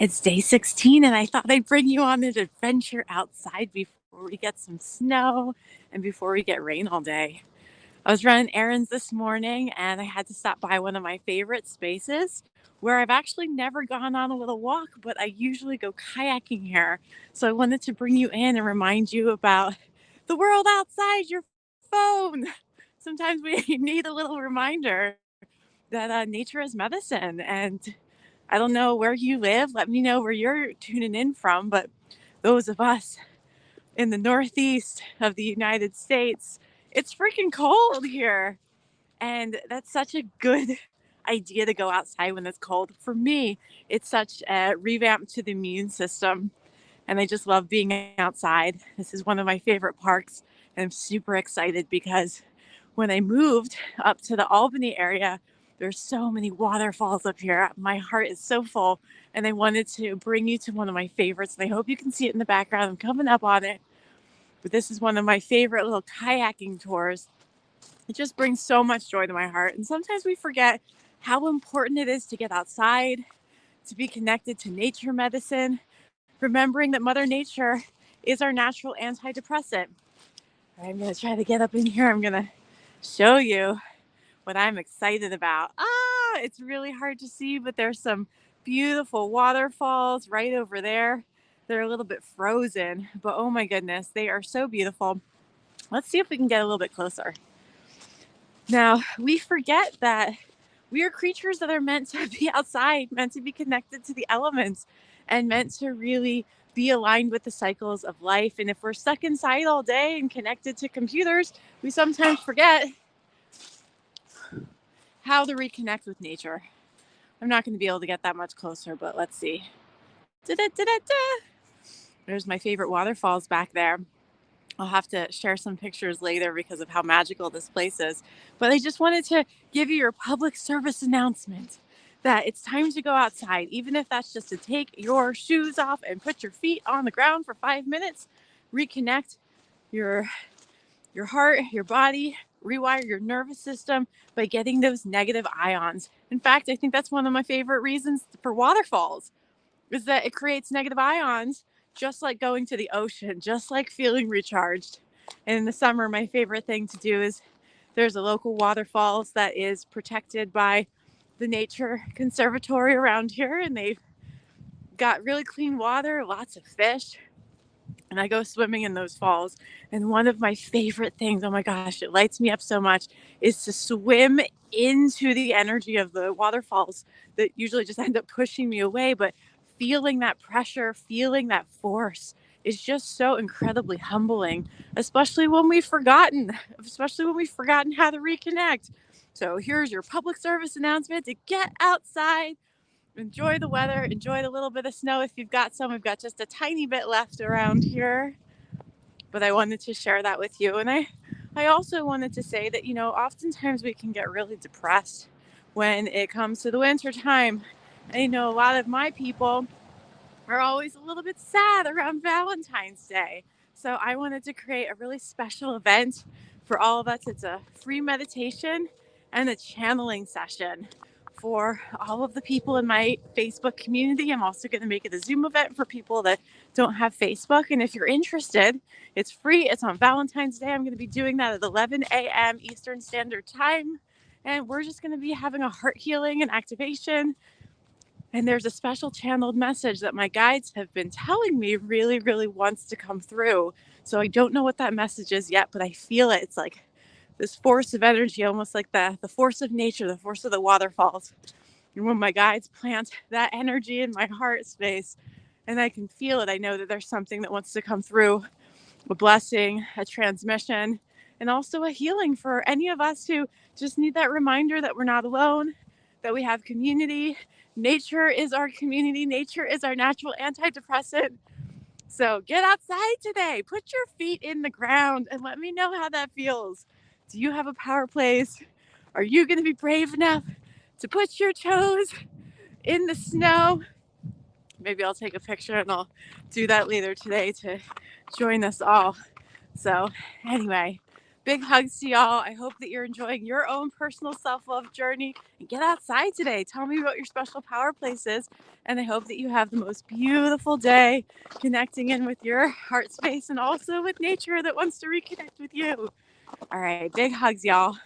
It's day 16, and I thought I'd bring you on an adventure outside before we get some snow and before we get rain all day. I was running errands this morning and I had to stop by one of my favorite spaces where I've actually never gone on a little walk, but I usually go kayaking here. So I wanted to bring you in and remind you about the world outside your phone. Sometimes we need a little reminder that nature is medicine. And I don't know where you live. Let me know where you're tuning in from. But those of us in the Northeast of the United States, it's freaking cold here. And that's such a good idea to go outside when it's cold. For me, it's such a revamp to the immune system. And I just love being outside. This is one of my favorite parks. And I'm super excited because when I moved up to the Albany area, there's so many waterfalls up here. My heart is so full. And I wanted to bring you to one of my favorites. And I hope you can see it in the background. I'm coming up on it. But this is one of my favorite little kayaking tours. It just brings so much joy to my heart. And sometimes we forget how important it is to get outside, to be connected to nature medicine, remembering that Mother Nature is our natural antidepressant. I'm going to try to get up in here. I'm going to show you what I'm excited about. It's really hard to see, but there's some beautiful waterfalls right over there. They're a little bit frozen, but oh my goodness, they are so beautiful. Let's see if we can get a little bit closer. Now, we forget that we are creatures that are meant to be outside, meant to be connected to the elements, and meant to really be aligned with the cycles of life. And if we're stuck inside all day and connected to computers, we sometimes forget how to reconnect with nature. I'm not going to be able to get that much closer, but let's see. Da-da-da-da-da. There's my favorite waterfalls back there. I'll have to share some pictures later because of how magical this place is. But I just wanted to give you your public service announcement that it's time to go outside, even if that's just to take your shoes off and put your feet on the ground for 5 minutes, reconnect your heart, your body, rewire your nervous system by getting those negative ions. In fact, I think that's one of my favorite reasons for waterfalls is that it creates negative ions, just like going to the ocean, just like feeling recharged. And in the summer, my favorite thing to do is there's a local waterfalls that is protected by the Nature Conservatory around here, and they've got really clean water, lots of fish. And I go swimming in those falls. And one of my favorite things, oh my gosh, it lights me up so much, is to swim into the energy of the waterfalls that usually just end up pushing me away. But feeling that pressure, feeling that force is just so incredibly humbling, especially when we've forgotten how to reconnect. So here's your public service announcement to get outside, enjoy the weather, enjoy the little bit of snow if you've got some. We've got just a tiny bit left around here, but I wanted to share that with you. And I also wanted to say that, oftentimes we can get really depressed when it comes to the winter time. I know a lot of my people are always a little bit sad around Valentine's Day. So I wanted to create a really special event for all of us. It's a free meditation and a channeling session for all of the people in my Facebook community. I'm also going to make it a Zoom event for people that don't have Facebook. And if you're interested, it's free. It's on Valentine's Day. I'm going to be doing that at 11 a.m. Eastern Standard Time. And we're just going to be having a heart healing and activation. And there's a special channeled message that my guides have been telling me really, really wants to come through. So I don't know what that message is yet, but I feel it. It's like this force of energy, almost like the force of nature, the force of the waterfalls. And when my guides plant that energy in my heart space and I can feel it, I know that there's something that wants to come through, a blessing, a transmission, and also a healing for any of us who just need that reminder that we're not alone, that we have community. Nature is our community. Nature is our natural antidepressant. So get outside today. Put your feet in the ground and let me know how that feels. Do you have a power place? Are you going to be brave enough to put your toes in the snow? Maybe I'll take a picture and I'll do that later today to join us all. So anyway, Big hugs to y'all. I hope that you're enjoying your own personal self love journey and get outside today. Tell me about your special power places. And I hope that you have the most beautiful day connecting in with your heart space and also with nature that wants to reconnect with you. All right. Big hugs, y'all.